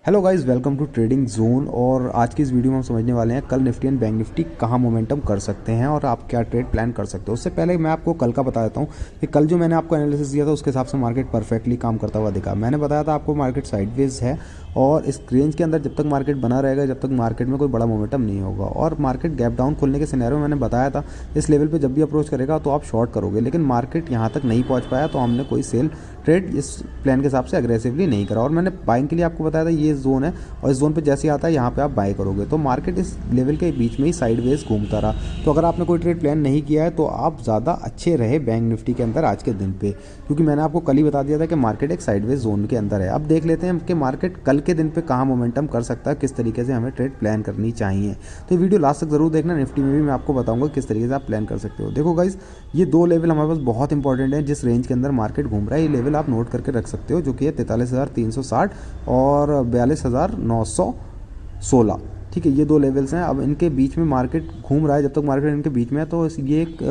Hello guys, welcome to trading zone. और आज की इस वीडियो में हम समझने वाले हैं कल निफ्टी एंड बैंक निफ्टी कहाँ मोमेंटम कर सकते हैं और आप क्या ट्रेड प्लान कर सकते हो। उससे पहले मैं आपको कल का बता देता हूँ कि कल जो मैंने आपको एनालिसिस दिया था उसके हिसाब से मार्केट परफेक्टली काम करता हुआ दिखा। मैंने बताया था आपको मार्केट साइडवेज है और इस रेंज के अंदर जब तक मार्केट बना रहेगा जब तक मार्केट में कोई बड़ा मोमेंटम नहीं होगा। और मार्केट गैप डाउन खोलने के सिनेरियो मैंने बताया था इस लेवल पे जब भी अप्रोच करेगा तो आप शॉर्ट करोगे, लेकिन मार्केट यहाँ तक नहीं पहुँच पाया तो हमने कोई सेल ट्रेड इस प्लान के हिसाब से अग्रेसिवली नहीं करा। और मैंने बाइंग के लिए आपको बताया था ये जोन है और इस जोन पे जैसे ही आता है यहाँ पे आप बाय करोगे। तो मार्केट इस लेवल के बीच में ही साइडवेज घूमता रहा। तो अगर आपने कोई ट्रेड प्लान नहीं किया है तो आप ज़्यादा अच्छे रहे बैंक निफ्टी के अंदर आज के दिन पे, क्योंकि मैंने आपको कल ही बता दिया था कि मार्केट एक साइडवेज जोन के अंदर है। अब देख लेते हैं कि मार्केट कल के दिन पे कहाँ मोमेंटम कर सकता है, किस तरीके से हमें ट्रेड प्लान करनी चाहिए। तो ये वीडियो लास्ट तक जरूर देखना। निफ्टी में भी मैं आपको बताऊंगा किस तरीके से आप प्लान कर सकते हो। देखो गाइज, ये दो लेवल हमारे पास बहुत इंपॉर्टेंट है जिस रेंज के अंदर मार्केट घूम रहा है। ये लेवल आप नोट करके रख सकते हो, जो कि है 43,360 और 42,916। ठीक है, ये दो लेवल्स हैं। अब इनके बीच में मार्केट घूम रहा है। जब तक मार्केट इनके बीच में है तो ये एक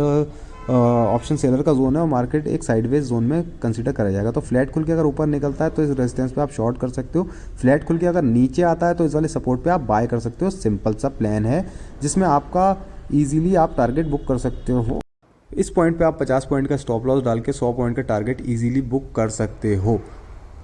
ऑप्शन सेलर का जोन है और मार्केट एक साइडवेज जोन में कंसीडर करा जाएगा। तो फ्लैट खुल के अगर ऊपर निकलता है तो इस रेजिस्टेंस पे आप शॉर्ट कर सकते हो। फ्लैट खुल के अगर नीचे आता है तो इस वाले सपोर्ट पे आप बाय कर सकते हो। सिंपल सा प्लान है जिसमें आपका ईजिली आप टारगेट बुक कर सकते हो। इस पॉइंट पे आप 50 पॉइंट का स्टॉप लॉस डाल के 100 पॉइंट का टारगेट ईजिली बुक कर सकते हो।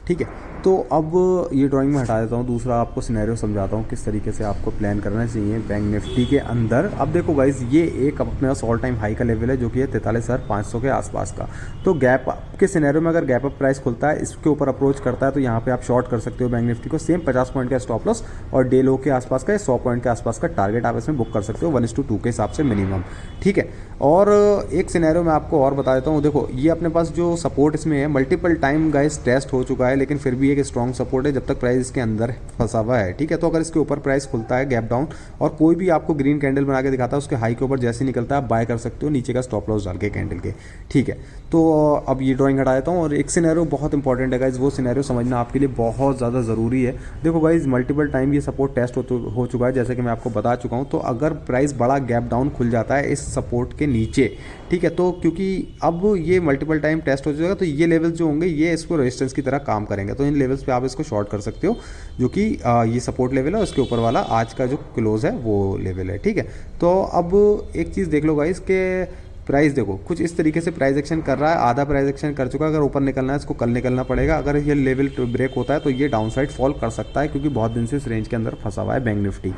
ठीक है, तो अब ये ड्राइंग में हटा देता हूँ। दूसरा आपको सिनेरियो समझाता हूँ किस तरीके से आपको प्लान करना चाहिए बैंक निफ्टी के अंदर। अब देखो गाइज, ये एक अपने पास ऑल टाइम हाई का लेवल है जो कि है 43,500 के आसपास का। तो गैप अप के सिनेरियो में अगर गैप अप प्राइस खुलता है, इसके ऊपर अप्रोच करता है तो यहाँ पे आप शॉर्ट कर सकते हो बैंक निफ्टी को। सेम 50 पॉइंट का स्टॉप लॉस और डे लो के आसपास का 100 पॉइंट के आसपास का टारगेट आप इसमें बुक कर सकते हो 1:2 के हिसाब से मिनिमम। ठीक है, और एक सिनेरियो मैं आपको और बता देता हूँ। देखो, ये अपने पास जो सपोर्ट इसमें है मल्टीपल टाइम गाइस टेस्ट हो चुका है, लेकिन फिर भी एक स्ट्रॉन्ग सपोर्ट है जब तक प्राइस इसके अंदर फंसा हुआ है। ठीक है, तो अगर इसके ऊपर प्राइस खुलता है गैप डाउन और कोई भी आपको ग्रीन कैंडल बना के दिखाता है, उसके हाई के ऊपर जैसे निकलता है आप बाय कर सकते हो नीचे का स्टॉप लॉस डाल के कैंडल के। ठीक है, तो अब ये ड्राइंग हटा देता हूँ। और एक सिनेरियो बहुत इंपॉर्टेंट है गाइज, वो सिनेरियो समझना आपके लिए बहुत ज़्यादा ज़रूरी है। देखो गाइज, मल्टीपल टाइम ये सपोर्ट टेस्ट हो चुका है जैसे कि मैं आपको बता चुका हूँ। तो अगर प्राइस बड़ा गैप डाउन खुल जाता है इस सपोर्ट के नीचे, ठीक है, तो क्योंकि अब ये मल्टीपल टाइम टेस्ट हो जाएगा तो ये लेवल्स जो होंगे ये इसको रेजिस्टेंस की तरह काम करेंगे। तो इन लेवल्स पे आप इसको शॉर्ट कर सकते हो, जो कि ये सपोर्ट लेवल है। उसके ऊपर वाला आज का जो क्लोज है वो लेवल है। ठीक है, तो अब एक चीज़ देख लो गाइस के प्राइस देखो कुछ इस तरीके से प्राइस एक्शन कर रहा है। आधा प्राइस एक्शन कर चुका है। अगर ऊपर निकलना है इसको कल निकलना पड़ेगा। अगर ये लेवल ब्रेक होता है तो ये डाउन साइड फॉल कर सकता है, क्योंकि बहुत दिन से इस रेंज के अंदर फंसा हुआ है बैंक निफ्टी।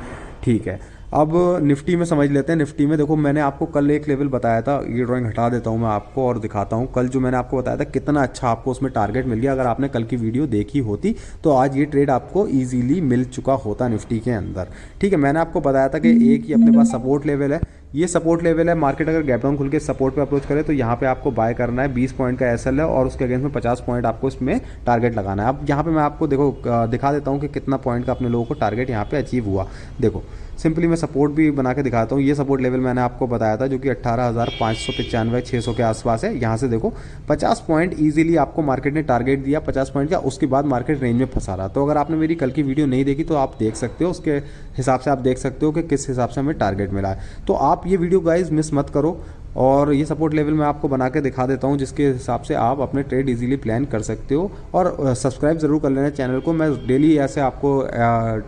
ठीक है, अब निफ्टी में समझ लेते हैं। निफ्टी में देखो, मैंने आपको कल एक लेवल बताया था। ये ड्राइंग हटा देता हूँ मैं आपको और दिखाता हूँ कल जो मैंने आपको बताया था कितना अच्छा आपको उसमें टारगेट मिल गया। अगर आपने कल की वीडियो देखी होती तो आज ये ट्रेड आपको ईजिली मिल चुका होता निफ्टी के अंदर। ठीक है, मैंने आपको बताया था कि एक ही अपने पास सपोर्ट लेवल है। ये सपोर्ट लेवल है। मार्केट अगर गैप डाउन खुल के सपोर्ट पे अप्रोच करे तो यहाँ पे आपको बाय करना है। 20 पॉइंट का एसएल है और उसके अगेंस्ट में 50 पॉइंट आपको इसमें टारगेट लगाना है। अब यहाँ पे मैं आपको देखो दिखा देता हूँ कि कितना पॉइंट का अपने लोगों को टारगेट यहाँ पे अचीव हुआ। देखो, सिंपली मैं सपोर्ट भी बना के दिखाता हूँ। ये सपोर्ट लेवल मैंने आपको बताया था जो कि 18,595 600 के आसपास है। यहाँ से देखो 50 पॉइंट ईजिली आपको मार्केट ने टारगेट दिया 50 पॉइंट का। उसके बाद मार्केट रेंज में फंसा रहा। तो अगर आपने मेरी कल की वीडियो नहीं देखी तो आप देख सकते हो, उसके हिसाब से आप देख सकते हो कि किस हिसाब से हमें टारगेट मिला है। तो आप ये वीडियो गाइज मिस मत करो। और ये सपोर्ट लेवल मैं आपको बना के दिखा देता हूँ जिसके हिसाब से आप अपने ट्रेड इजीली प्लान कर सकते हो। और सब्सक्राइब ज़रूर कर लेना चैनल को। मैं डेली ऐसे आपको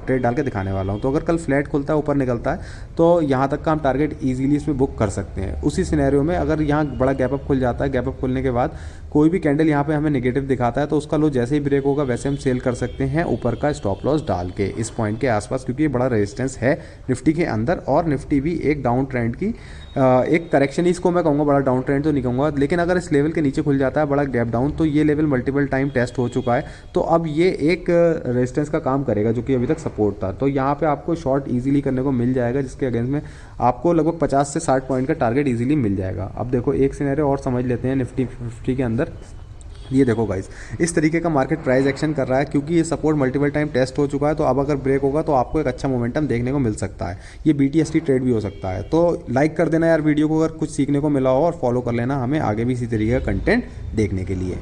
ट्रेड डाल के दिखाने वाला हूँ। तो अगर कल फ्लैट खुलता है ऊपर निकलता है तो यहाँ तक का हम टारगेट इजीली इसमें बुक कर सकते हैं। उसी सिनेरियो में अगर यहाँ बड़ा गैप अप खुल जाता है, गैप अप खुलने के बाद कोई भी कैंडल यहाँ पे हमें नेगेटिव दिखाता है तो उसका लो जैसे ही ब्रेक होगा वैसे हम सेल कर सकते हैं ऊपर का स्टॉप लॉस डाल के इस पॉइंट के आसपास, क्योंकि ये बड़ा रेजिस्टेंस है निफ्टी के अंदर। और निफ्टी भी एक डाउन ट्रेंड की एक करेक्शन ही इसको मैं कहूँगा, बड़ा डाउन ट्रेंड तो नहीं कहूँगा। लेकिन अगर इस लेवल के नीचे खुल जाता है बड़ा गैप डाउन तो ये लेवल मल्टीपल टाइम टेस्ट हो चुका है। तो अब ये एक रेजिस्टेंस का काम करेगा जो कि अभी तक सपोर्ट था। तो यहाँ पे आपको शॉर्ट इजीली करने को मिल जाएगा जिसके अगेंस्ट में आपको लगभग 50 से 60 पॉइंट का टारगेट इजीली मिल जाएगा। अब देखो एक सिनेरियो और समझ लेते हैं निफ्टी 50 के अंदर। ये देखो गाइस, इस तरीके का मार्केट प्राइस एक्शन कर रहा है क्योंकि ये सपोर्ट मल्टीपल टाइम टेस्ट हो चुका है। तो अब अगर ब्रेक होगा तो आपको एक अच्छा मोमेंटम देखने को मिल सकता है। ये BTST ट्रेड भी हो सकता है। तो लाइक कर देना यार वीडियो को अगर कुछ सीखने को मिला हो, और फॉलो कर लेना हमें आगे भी इसी तरीके का कंटेंट देखने के लिए।